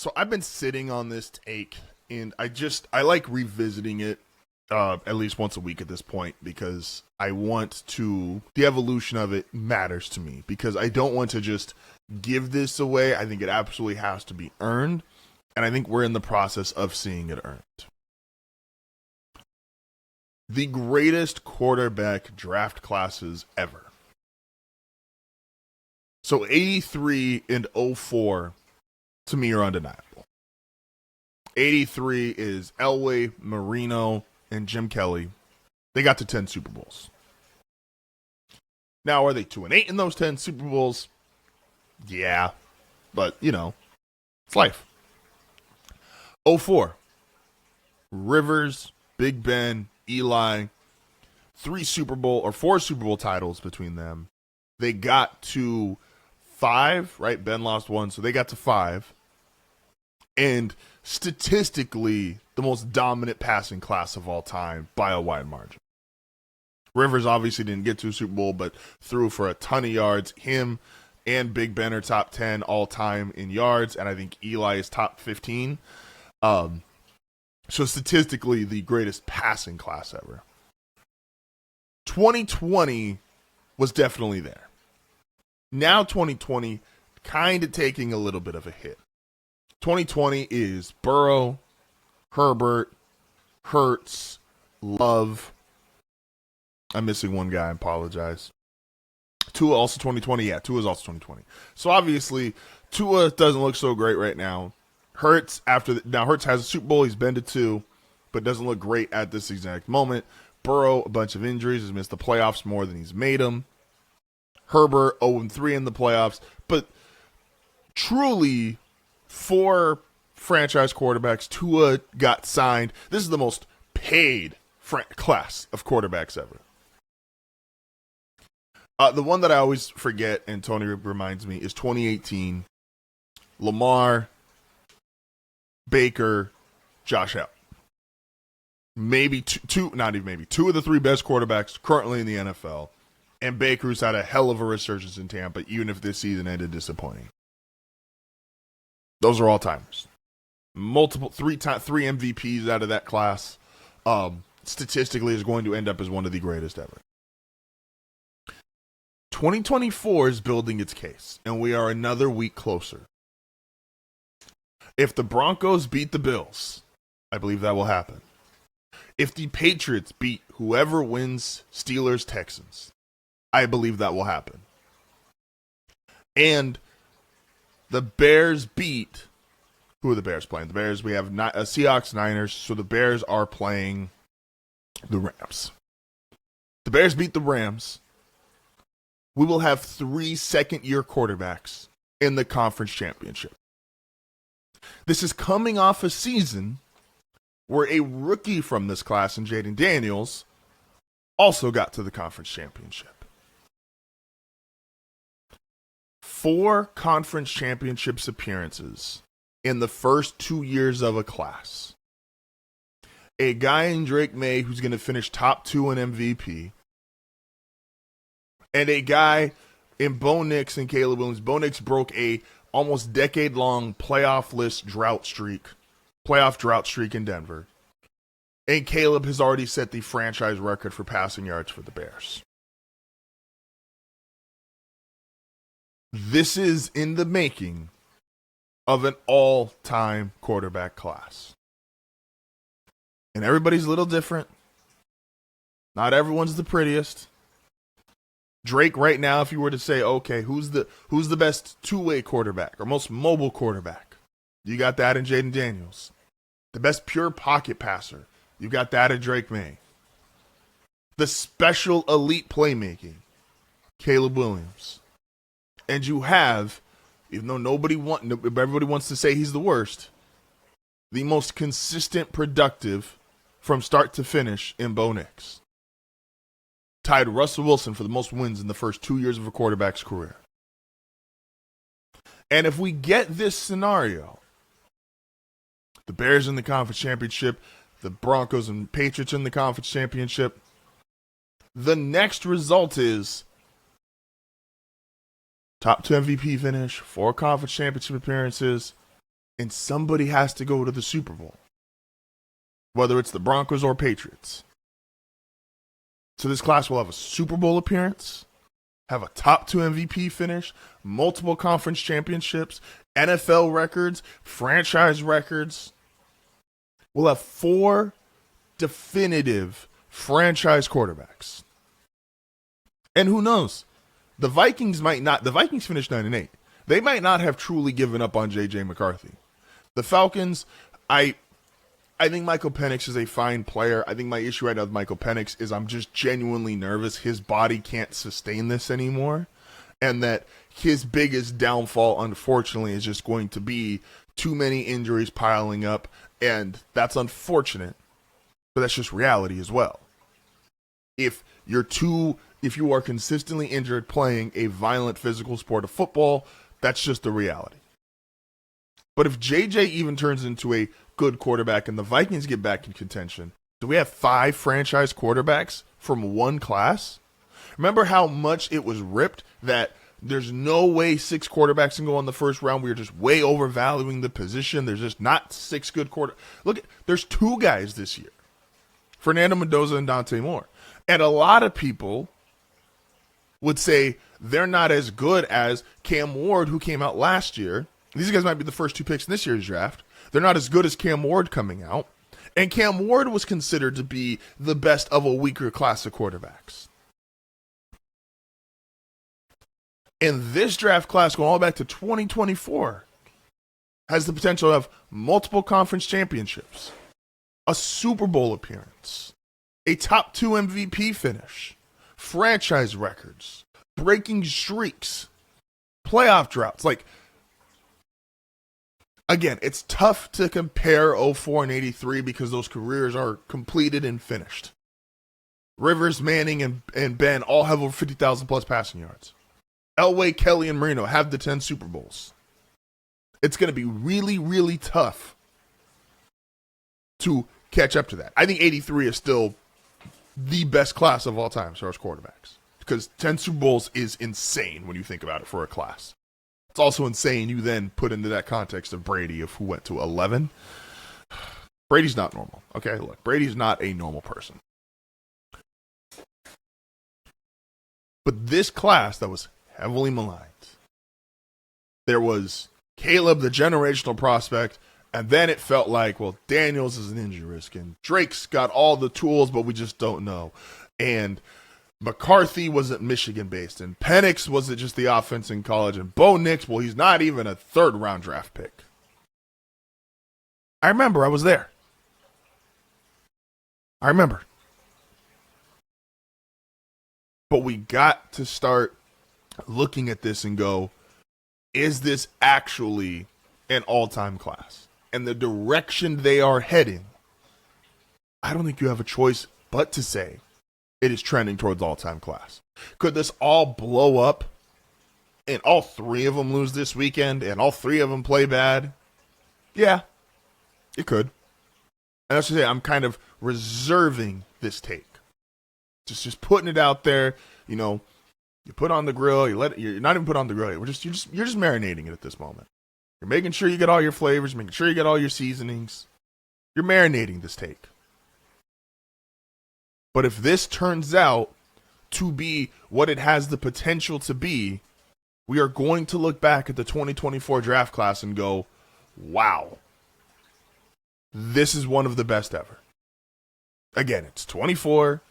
So I've been sitting on this take, and I like revisiting it at least once a week at this point because the evolution of it matters to me because I don't want to just give this away. I think it absolutely has to be earned, and I think we're in the process of seeing it earned. The greatest quarterback draft classes ever. So 83 and 04 to me are undeniable. 83 is Elway, Marino, and Jim Kelly. They got to 10 Super Bowls. Now, are they 2-8 in those 10 Super Bowls? Yeah, but, it's life. 04, Rivers, Big Ben, Eli, 4 Super Bowl titles between them. They got to 5, right? Ben lost 1, so they got to 5. And statistically, the most dominant passing class of all time by a wide margin. Rivers obviously didn't get to a Super Bowl, but threw for a ton of yards. Him and Big Ben are top 10 all time in yards, and I think Eli is top 15. So statistically, the greatest passing class ever. 2020 was definitely there. Now 2020 kind of taking a little bit of a hit. 2020 is Burrow, Herbert, Hurts, Love. I'm missing one guy. I apologize. Tua also 2020. Yeah, Tua is also 2020. So obviously, Tua doesn't look so great right now. Hurts Hurts has a Super Bowl. He's been to 2, but doesn't look great at this exact moment. Burrow, a bunch of injuries, has missed the playoffs more than he's made them. Herbert 0-3 in the playoffs, but truly 4 franchise quarterbacks. Tua got signed. This is the most paid class of quarterbacks ever. The one that I always forget, and Tony reminds me, is 2018. Lamar, Baker, Josh Allen. Maybe two of the 3 best quarterbacks currently in the NFL. And Baker's had a hell of a resurgence in Tampa, even if this season ended disappointing. Those are all-timers. Three MVPs out of that class. Statistically is going to end up as one of the greatest ever. 2024 is building its case, and we are another week closer. If the Broncos beat the Bills, I believe that will happen. If the Patriots beat whoever wins Steelers, Texans, I believe that will happen. And the Bears beat, who are the Bears playing? The Bears, we have Seahawks, Niners, so the Bears are playing the Rams. The Bears beat the Rams. We will have 3 second-year quarterbacks in the conference championship. This is coming off a season where a rookie from this class, in Jaden Daniels, also got to the conference championship. 4 conference championships appearances in the first 2 years of a class. A guy in Drake May who's going to finish top 2 in MVP. And a guy in Bo Nix and Caleb Williams. Bo Nix broke a almost decade-long playoff drought streak in Denver. And Caleb has already set the franchise record for passing yards for the Bears. This is in the making of an all-time quarterback class. And everybody's a little different. Not everyone's the prettiest. Drake right now, if you were to say, okay, who's the best two-way quarterback or most mobile quarterback? You got that in Jaden Daniels. The best pure pocket passer. You got that in Drake May. The special elite playmaking, Caleb Williams. And you have, even though everybody wants to say he's the worst, the most consistent productive from start to finish in Bo Nix. Tied Russell Wilson for the most wins in the first 2 years of a quarterback's career. And if we get this scenario, the Bears in the conference championship, the Broncos and Patriots in the conference championship, the next result is top 2 MVP finish, 4 conference championship appearances, and somebody has to go to the Super Bowl, whether it's the Broncos or Patriots. So this class will have a Super Bowl appearance, have a top 2 MVP finish, multiple conference championships, NFL records, franchise records. We'll have 4 definitive franchise quarterbacks. And who knows? The Vikings finished 9-8. They might not have truly given up on J.J. McCarthy. The Falcons, I think Michael Penix is a fine player. I think my issue right now with Michael Penix is I'm just genuinely nervous his body can't sustain this anymore, and that his biggest downfall, unfortunately, is just going to be too many injuries piling up, and that's unfortunate, but that's just reality as well. If you are consistently injured playing a violent physical sport of football, that's just the reality. But if JJ even turns into a good quarterback and the Vikings get back in contention, do we have 5 franchise quarterbacks from one class? Remember how much it was ripped that there's no way 6 quarterbacks can go in the first round. We are just way overvaluing the position. There's just not 6 good quarterbacks. Look, there's 2 guys this year, Fernando Mendoza and Dante Moore. And a lot of people would say they're not as good as Cam Ward, who came out last year. These guys might be the first 2 picks in this year's draft. They're not as good as Cam Ward coming out. And Cam Ward was considered to be the best of a weaker class of quarterbacks. And this draft class, going all the way back to 2024, has the potential to have multiple conference championships, a Super Bowl appearance, a top 2 MVP finish, franchise records, breaking streaks, playoff droughts. Again, it's tough to compare 04 and 83 because those careers are completed and finished. Rivers, Manning, and Ben all have over 50,000 plus passing yards. Elway, Kelly, and Marino have the 10 Super Bowls. It's going to be really, really tough to catch up to that. I think 83 is still the best class of all time as far as quarterbacks, because 10 Super Bowls is insane when you think about it for a class. It's also insane you then put into that context of Brady, of who went to 11. Brady's not normal. Okay, look, Brady's not a normal person. But this class that was heavily maligned, there was Caleb, the generational prospect, and then it felt like, well, Daniels is an injury risk, and Drake's got all the tools, but we just don't know. And McCarthy wasn't Michigan-based, and Penix wasn't just the offense in college, and Bo Nix, well, he's not even a third-round draft pick. I remember. I was there. I remember. But we got to start looking at this and go, is this actually an all-time class? And the direction they are heading, I don't think you have a choice but to say it is trending towards all-time class. Could this all blow up and all 3 of them lose this weekend and all 3 of them play bad? Yeah, it could. And that's to say, I'm kind of reserving this take. Just putting it out there. You know, you put on the grill, you're not even put on the grill. You're just marinating it at this moment. You're making sure you get all your flavors, making sure you get all your seasonings. You're marinating this take. But if this turns out to be what it has the potential to be, we are going to look back at the 2024 draft class and go, wow, this is one of the best ever. Again, it's 24,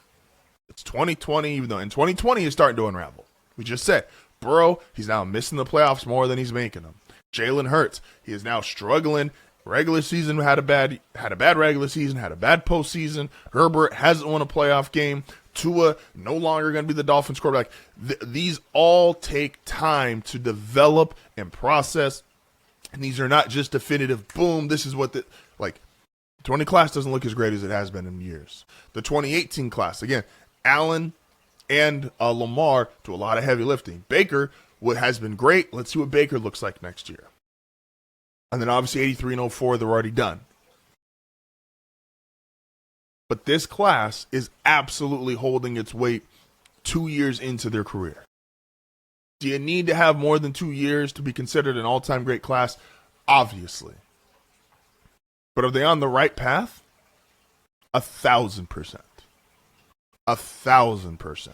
it's 2020, even though in 2020 is starting to unravel. We just said, Burrow, he's now missing the playoffs more than he's making them. Jalen Hurts, he is now struggling. Regular season had a bad regular season, had a bad postseason. Herbert hasn't won a playoff game. Tua no longer going to be the Dolphins quarterback. These all take time to develop and process, and these are not just definitive. Boom, this is what the 20 class doesn't look as great as it has been in years. The 2018 class, again, Allen and Lamar do a lot of heavy lifting. Baker, what has been great. Let's see what Baker looks like next year. And then obviously 83 and 04, they're already done. But this class is absolutely holding its weight 2 years into their career. Do you need to have more than 2 years to be considered an all-time great class? Obviously. But are they on the right path? 1,000%. 1,000%.